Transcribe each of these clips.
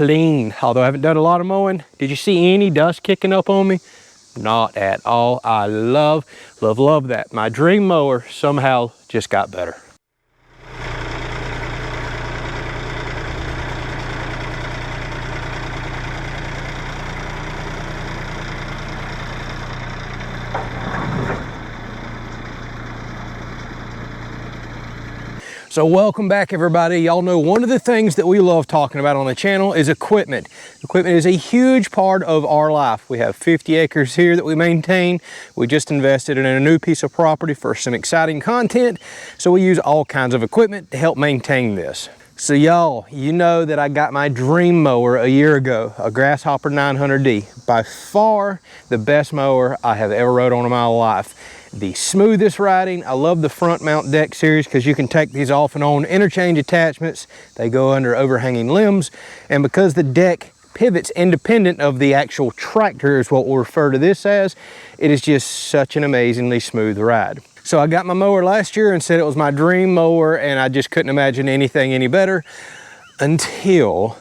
clean. Although I haven't done a lot of mowing. Did you see any dust kicking up on me? Not at all. I love that. My dream mower somehow just got better. So welcome back, everybody. Y'all know one of the things that we love talking about on the channel is equipment. Equipment is a huge part of our life. We have 50 acres here that we maintain. We just invested in a new piece of property for some exciting content. So we use all kinds of equipment to help maintain this. So y'all, you know that I got my dream mower a year ago, a Grasshopper 900D. By far the best mower I have ever rode on in my life. The smoothest riding. I love the front mount deck series because you can take these off and on, interchange attachments. They go under overhanging limbs. And because the deck pivots independent of the actual tractor is what we'll refer to this as, it is just such an amazingly smooth ride. So I got my mower last year and said it was my dream mower, and I just couldn't imagine anything any better until,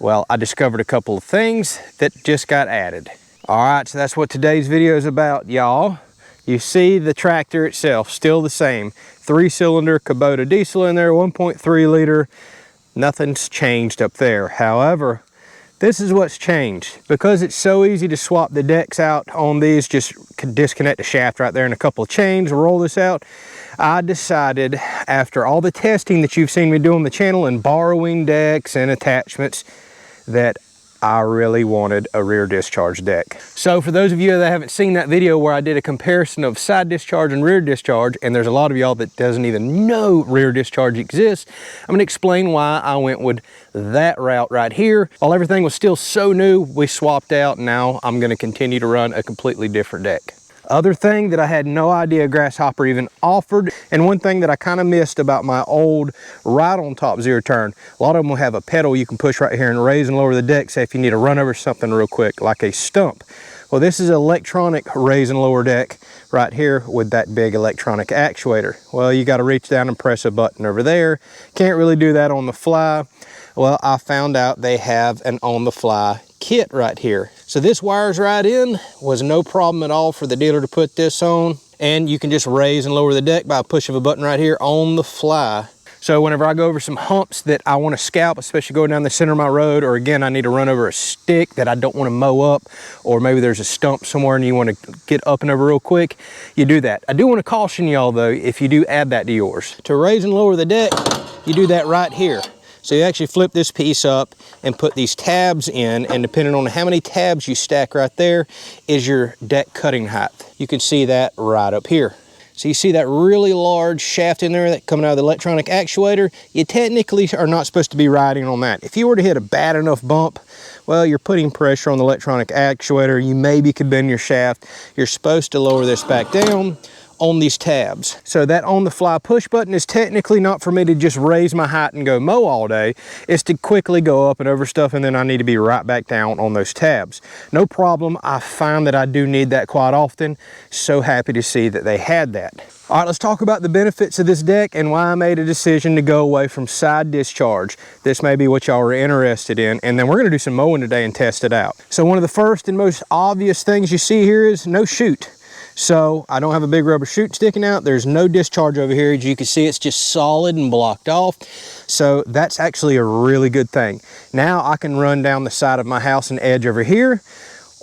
well, I discovered a couple of things that just got added. All right, so that's what today's video is about, y'all. You see the tractor itself, still the same. 3-cylinder Kubota diesel in there, 1.3 liter. Nothing's changed up there. However, this is what's changed. Because it's so easy to swap the decks out on these, just disconnect the shaft right there and a couple of chains, roll this out. I decided, after all the testing that you've seen me do on the channel and borrowing decks and attachments, that I really wanted a rear discharge deck. So for those of you that haven't seen that video where I did a comparison of side discharge and rear discharge, and there's a lot of y'all that doesn't even know rear discharge exists, I'm gonna explain why I went with that route right here. While everything was still so new, we swapped out. Now I'm gonna continue to run a completely different deck. Other thing that I had no idea Grasshopper even offered, and one thing that I kind of missed about my old ride on top zero turn, a lot of them will have a pedal you can push right here and raise and lower the deck, say if you need to run over something real quick, like a stump. Well, this is an electronic raise and lower deck right here with that big electronic actuator. Well, you got to reach down and press a button over there. Can't really do that on the fly. Well, I found out they have an on the fly kit right here. So this wires right in, was no problem at all for the dealer to put this on, and you can just raise and lower the deck by a push of a button right here on the fly. So whenever I go over some humps that I want to scalp, especially going down the center of my road, or again I need to run over a stick that I don't want to mow up, or maybe there's a stump somewhere and you want to get up and over real quick, you do that. I do want to caution y'all though, if you do add that to yours, to raise and lower the deck, you do that right here. So you actually flip this piece up and put these tabs in, and depending on how many tabs you stack right there is your deck cutting height. You can see that right up here. So you see that really large shaft in there that coming out of the electronic actuator? You technically are not supposed to be riding on that. If you were to hit a bad enough bump, well, you're putting pressure on the electronic actuator. You maybe could bend your shaft. You're supposed to lower this back down on these tabs. So that on the fly push button is technically not for me to just raise my height and go mow all day. It's to quickly go up and over stuff, and then I need to be right back down on those tabs. No problem. I find that I do need that quite often. So happy to see that they had that. All right, let's talk about the benefits of this deck and why I made a decision to go away from side discharge. This may be what y'all are interested in, and then we're gonna do some mowing today and test it out. So one of the first and most obvious things you see here is no chute. So I don't have a big rubber chute sticking out. There's no discharge over here. As you can see, it's just solid and blocked off. So that's actually a really good thing. Now I can run down the side of my house and edge over here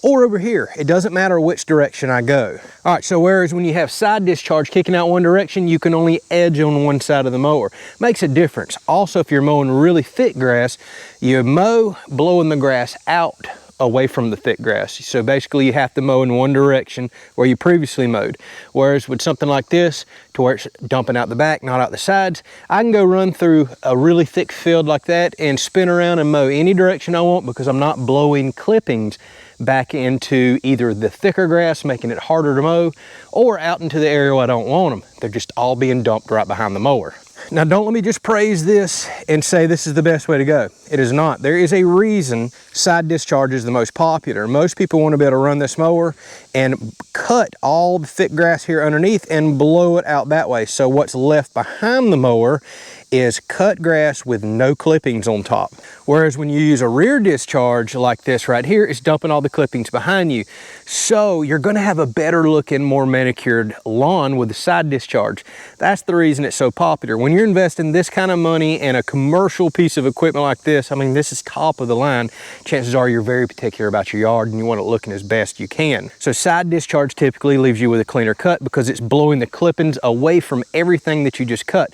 or over here. It doesn't matter which direction I go. All right, so whereas when you have side discharge kicking out one direction, you can only edge on one side of the mower. Makes a difference. Also, if you're mowing really thick grass, you mow blowing the grass out away from the thick grass. So basically you have to mow in one direction where you previously mowed. Whereas with something like this, to where it's dumping out the back, not out the sides, I can go run through a really thick field like that and spin around and mow any direction I want, because I'm not blowing clippings back into either the thicker grass, making it harder to mow, or out into the area where I don't want them. They're just all being dumped right behind the mower. Now, don't let me just praise this and say this is the best way to go. It is not. There is a reason side discharge is the most popular. Most people want to be able to run this mower and cut all the thick grass here underneath and blow it out that way. So what's left behind the mower is cut grass with no clippings on top. Whereas when you use a rear discharge like this right here, it's dumping all the clippings behind you. So you're gonna have a better looking, more manicured lawn with the side discharge. That's the reason it's so popular. When you're investing this kind of money in a commercial piece of equipment like this, I mean, this is top of the line, chances are you're very particular about your yard and you want it looking as best you can. So side discharge typically leaves you with a cleaner cut because it's blowing the clippings away from everything that you just cut.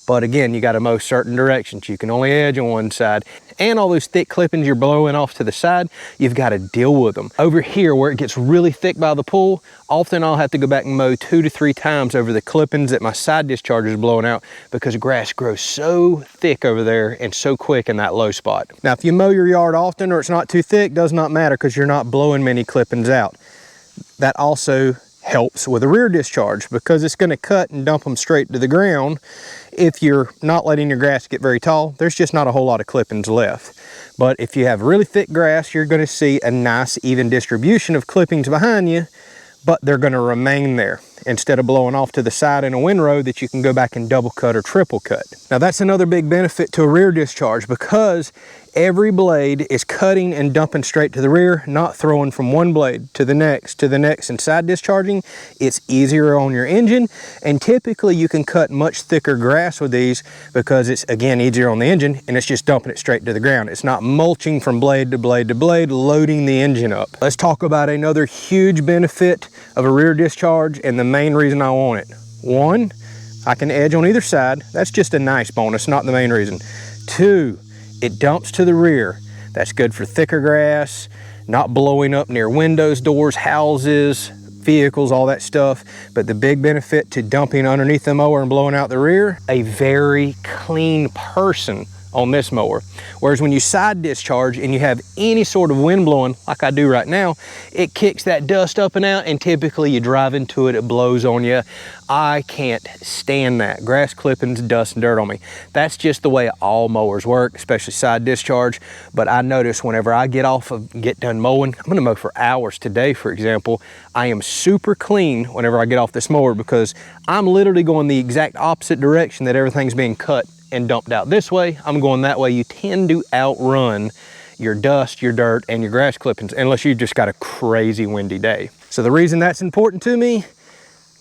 But again, you gotta mow certain directions. You can only edge on one side. And all those thick clippings you're blowing off to the side, you've gotta deal with them. Over here, where it gets really thick by the pool, often I'll have to go back and mow 2 to 3 times over the clippings that my side discharge is blowing out because grass grows so thick over there and so quick in that low spot. Now, if you mow your yard often or it's not too thick, does not matter because you're not blowing many clippings out. That also helps with a rear discharge because it's going to cut and dump them straight to the ground. If you're not letting your grass get very tall, there's just not a whole lot of clippings left. But if you have really thick grass, you're going to see a nice even distribution of clippings behind you, but they're going to remain there instead of blowing off to the side in a windrow that you can go back and double cut or triple cut. Now that's another big benefit to a rear discharge because every blade is cutting and dumping straight to the rear, not throwing from one blade to the next, and side discharging. It's easier on your engine, and typically you can cut much thicker grass with these because it's, again, easier on the engine and it's just dumping it straight to the ground. It's not mulching from blade to blade to blade, loading the engine up. Let's talk about another huge benefit of a rear discharge and the main reason I want it. One, I can edge on either side. That's just a nice bonus, not the main reason. Two, it dumps to the rear. That's good for thicker grass, not blowing up near windows, doors, houses, vehicles, all that stuff. But the big benefit to dumping underneath the mower and blowing out the rear, a very clean person on this mower. Whereas when you side discharge and you have any sort of wind blowing, like I do right now, it kicks that dust up and out, and typically you drive into it, it blows on you. I can't stand that. Grass clippings, dust, and dirt on me. That's just the way all mowers work, especially side discharge. But I notice whenever I get done mowing, I'm gonna mow for hours today, for example, I am super clean whenever I get off this mower because I'm literally going the exact opposite direction that everything's being cut and dumped out this way. I'm going that way. You tend to outrun your dust, your dirt, and your grass clippings unless you just got a crazy windy day. So the reason that's important to me,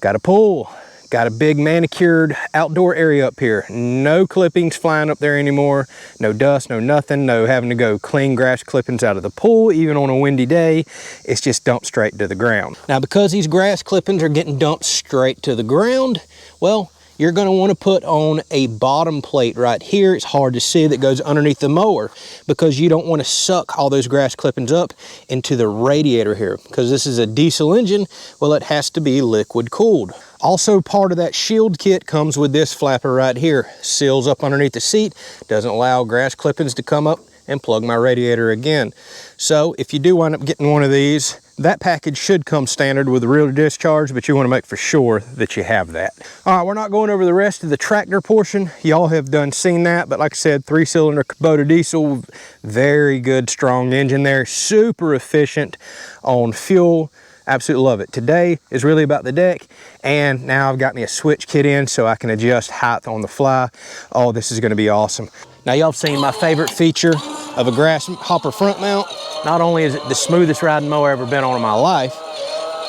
got a pool, got a big manicured outdoor area up here. No clippings flying up there anymore, no dust, no nothing, no having to go clean grass clippings out of the pool even on a windy day. It's just dumped straight to the ground. Now because these grass clippings are getting dumped straight to the ground, well, you're going to want to put on a bottom plate right here. It's hard to see, that goes underneath the mower because you don't want to suck all those grass clippings up into the radiator here because this is a diesel engine. Well, it has to be liquid cooled. Also, part of that shield kit comes with this flapper right here. Seals up underneath the seat, doesn't allow grass clippings to come up and plug my radiator again. So if you do wind up getting one of these, that package should come standard with a rear discharge, but you want to make for sure that you have that. All right, we're not going over the rest of the tractor portion. Y'all have seen that, but like I said, 3-cylinder Kubota diesel, very good, strong engine there, super efficient on fuel. Absolutely love it. Today is really about the deck, and now I've got me a switch kit in so I can adjust height on the fly. Oh, this is going to be awesome. Now y'all have seen my favorite feature of a Grasshopper front mount. Not only is it the smoothest riding mower I've ever been on in my life,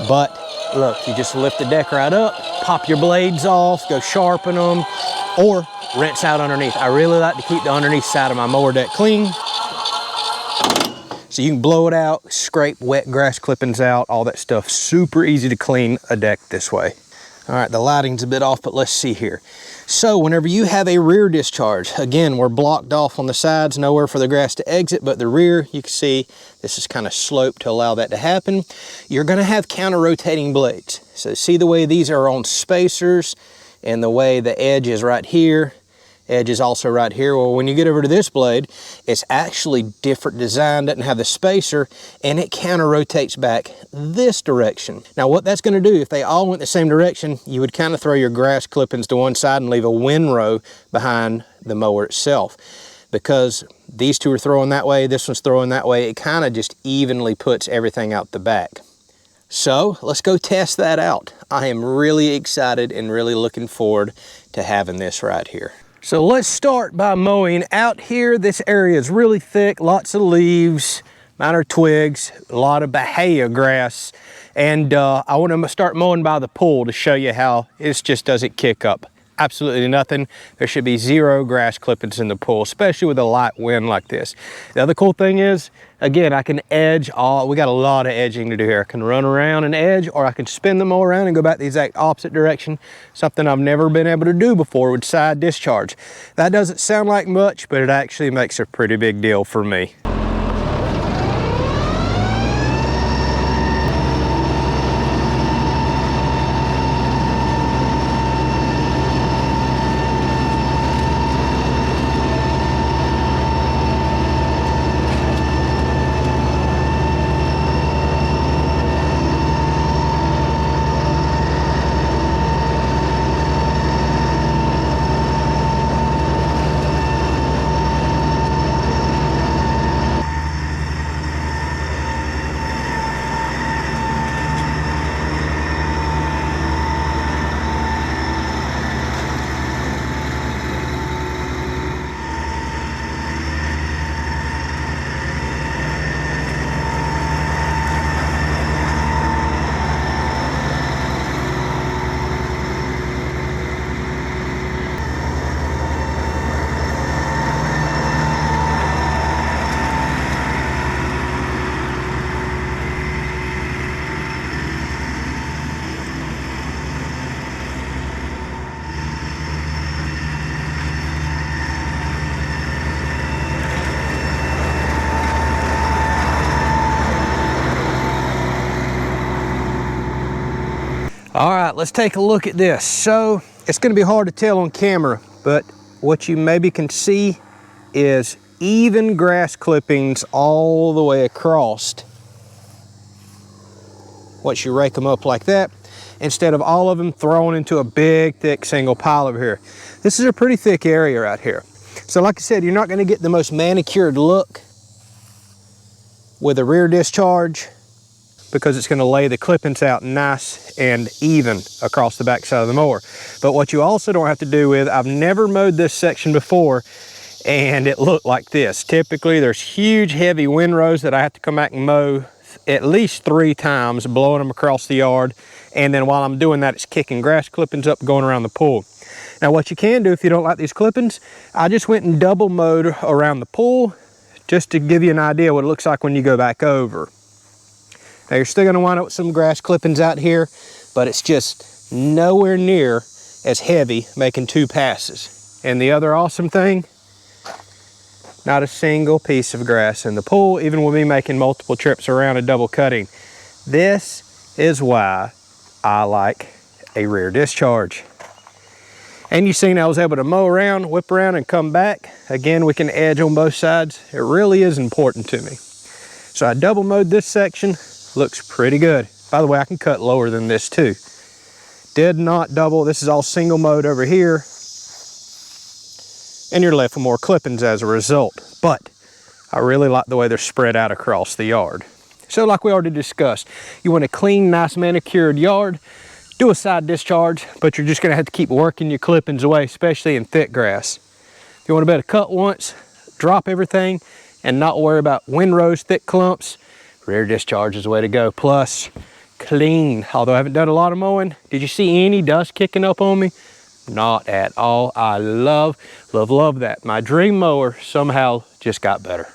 but look, you just lift the deck right up, pop your blades off, go sharpen them, or rinse out underneath. I really like to keep the underneath side of my mower deck clean. So you can blow it out, scrape wet grass clippings out, all that stuff. Super easy to clean a deck this way. All right, the lighting's a bit off, but let's see here. So whenever you have a rear discharge, again, we're blocked off on the sides, nowhere for the grass to exit, but the rear, you can see this is kind of sloped to allow that to happen. You're gonna have counter-rotating blades. So see the way these are on spacers and the way the edge is right here, edge is also right here. Well, when you get over to this blade, it's actually different design, doesn't have the spacer, and it counter rotates back this direction. Now what that's going to do, if they all went the same direction, you would kind of throw your grass clippings to one side and leave a windrow behind the mower itself. Because these two are throwing that way, this one's throwing that way, it kind of just evenly puts everything out the back. So let's go test that out. I am really excited and really looking forward to having this right here. So let's start by mowing. Out here, this area is really thick, lots of leaves, minor twigs, a lot of bahia grass. And I want to start mowing by the pool to show you how it just doesn't kick up. Absolutely nothing. There should be 0 grass clippings in the pool, especially with a light wind like this. The other cool thing is, again, I can edge all, we got a lot of edging to do here. I can run around and edge, or I can spin the mower around and go back the exact opposite direction, something I've never been able to do before with side discharge. That doesn't sound like much, but it actually makes a pretty big deal for me. All right, let's take a look at this. So it's gonna be hard to tell on camera, but what you maybe can see is even grass clippings all the way across. Once you rake them up like that, instead of all of them thrown into a big, thick single pile over here. This is a pretty thick area right here. So like I said, you're not gonna get the most manicured look with a rear discharge, because it's going to lay the clippings out nice and even across the back side of the mower. But what you also don't have to do with, I've never mowed this section before and it looked like this. Typically there's huge heavy windrows that I have to come back and mow at least 3 times, blowing them across the yard. And then while I'm doing that, it's kicking grass clippings up going around the pool. Now what you can do if you don't like these clippings, I just went and double mowed around the pool just to give you an idea what it looks like when you go back over. Now you're still going to wind up with some grass clippings out here, but it's just nowhere near as heavy making 2 passes. And the other awesome thing, not a single piece of grass in the pool, even with me making multiple trips around and double cutting. This is why I like a rear discharge. And you've seen I was able to mow around, whip around, and come back. Again, we can edge on both sides. It really is important to me. So I double mowed this section. Looks pretty good. By the way, I can cut lower than this too. Did not double. This is all single mode over here. And you're left with more clippings as a result. But I really like the way they're spread out across the yard. So like we already discussed, you want a clean, nice manicured yard, do a side discharge, but you're just gonna have to keep working your clippings away, especially in thick grass. If you want to be able to cut once, drop everything, and not worry about windrows, thick clumps, rear discharge is the way to go. Plus, clean. Although I haven't done a lot of mowing, did you see any dust kicking up on me? Not at all. I love that. My dream mower somehow just got better.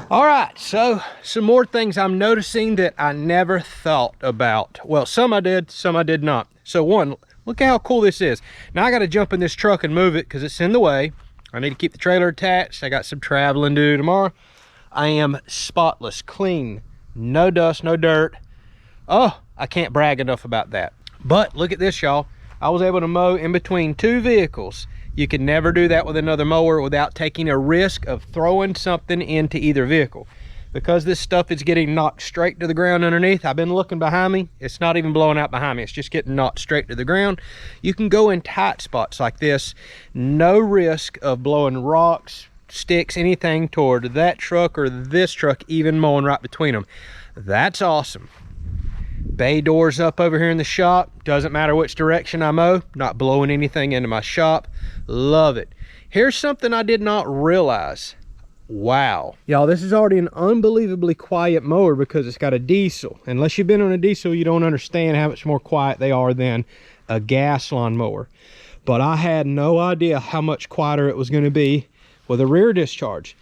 All right, so some more things I'm noticing that I never thought about. Well, some I did, some I did not. So one, look how cool this is. Now I got to jump in this truck and move it because it's in the way. I need to keep the trailer attached. I got some traveling to do tomorrow. I am spotless, clean, no dust, no dirt. Oh, I can't brag enough about that. But look at this, y'all. I was able to mow in between two vehicles. You can never do that with another mower without taking a risk of throwing something into either vehicle. Because this stuff is getting knocked straight to the ground underneath, I've been looking behind me. It's not even blowing out behind me. It's just getting knocked straight to the ground. You can go in tight spots like this. No risk of blowing rocks, sticks, anything toward that truck or this truck, even mowing right between them. That's awesome. Bay doors up over here in the shop. Doesn't matter which direction I mow. Not blowing anything into my shop. Love it. Here's something I did not realize. Wow. Y'all, this is already an unbelievably quiet mower because it's got a diesel. Unless you've been on a diesel, you don't understand how much more quiet they are than a gas lawn mower. But I had no idea how much quieter it was going to be with a rear discharge.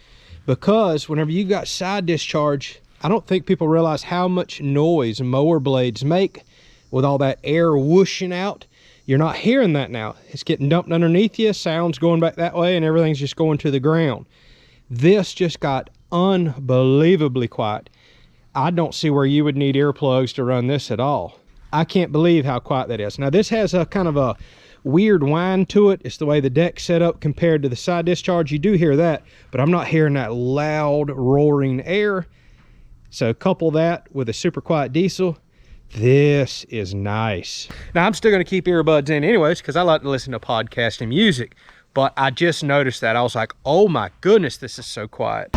Because whenever you got side discharge, I don't think people realize how much noise mower blades make with all that air whooshing out. You're not hearing that now. It's getting dumped underneath you, sound's going back that way, and everything's just going to the ground. This just got unbelievably quiet. I don't see where you would need earplugs to run this at all. I can't believe how quiet that is. Now this has a kind of a weird whine to it. It's the way the deck's set up compared to the side discharge. You do hear that, but I'm not hearing that loud roaring air. So couple that with a super quiet diesel, this is nice. Now I'm still gonna keep earbuds in anyways because I like to listen to podcasts and music, but I just noticed that. I was like, oh my goodness, this is so quiet.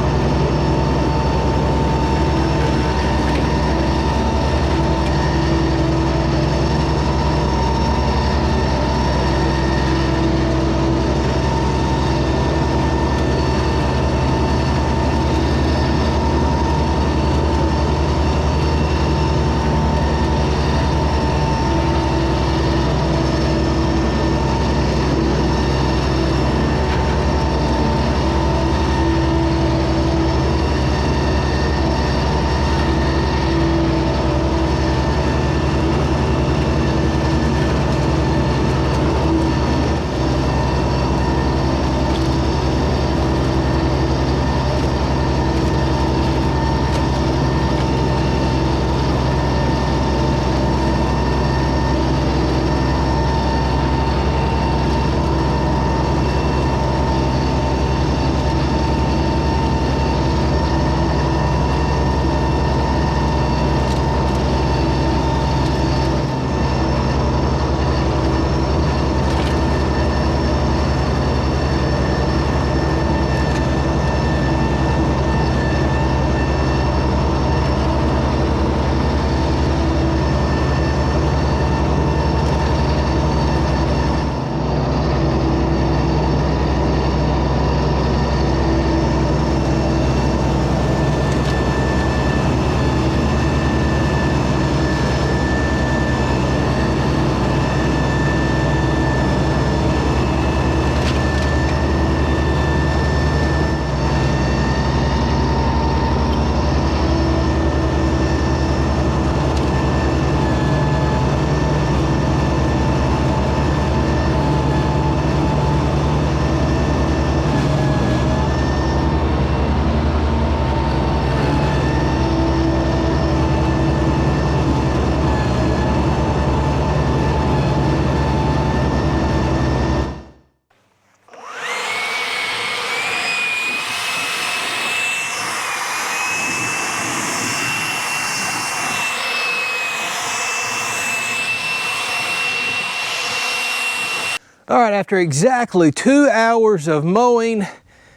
All right, after exactly 2 hours of mowing,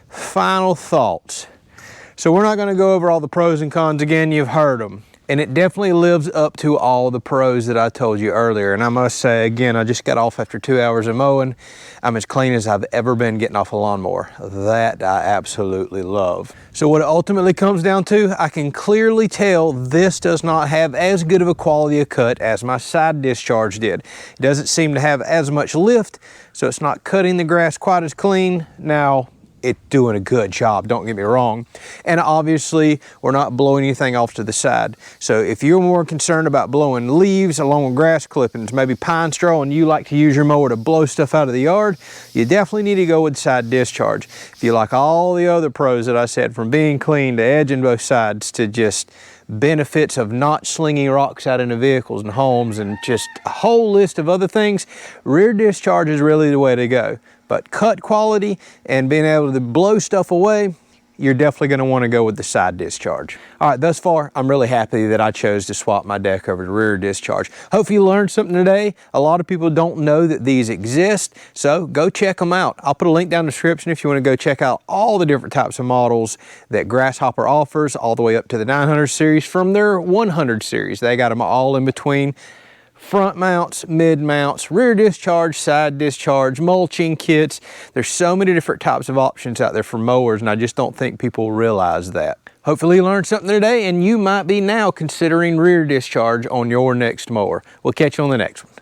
final thoughts. So we're not gonna go over all the pros and cons again, you've heard them. And it definitely lives up to all the pros that I told you earlier. And I must say, again, I just got off after 2 hours of mowing. I'm as clean as I've ever been getting off a lawnmower. That I absolutely love. So what it ultimately comes down to, I can clearly tell this does not have as good of a quality of cut as my side discharge did. It doesn't seem to have as much lift, so it's not cutting the grass quite as clean. Now, it's doing a good job, don't get me wrong. And obviously, we're not blowing anything off to the side. So if you're more concerned about blowing leaves along with grass clippings, maybe pine straw, and you like to use your mower to blow stuff out of the yard, you definitely need to go with side discharge. If you like all the other pros that I said, from being clean to edging both sides to just benefits of not slinging rocks out into vehicles and homes and just a whole list of other things, rear discharge is really the way to go. But cut quality and being able to blow stuff away, you're definitely going to want to go with the side discharge. All right, thus far, I'm really happy that I chose to swap my deck over to rear discharge. Hopefully you learned something today. A lot of people don't know that these exist, so go check them out. I'll put a link down in the description if you want to go check out all the different types of models that Grasshopper offers, all the way up to the 900 series from their 100 series. They got them all in between. Front mounts, mid mounts, rear discharge, side discharge, mulching kits. There's so many different types of options out there for mowers, and I just don't think people realize that. Hopefully you learned something today, and you might be now considering rear discharge on your next mower. We'll catch you on the next one.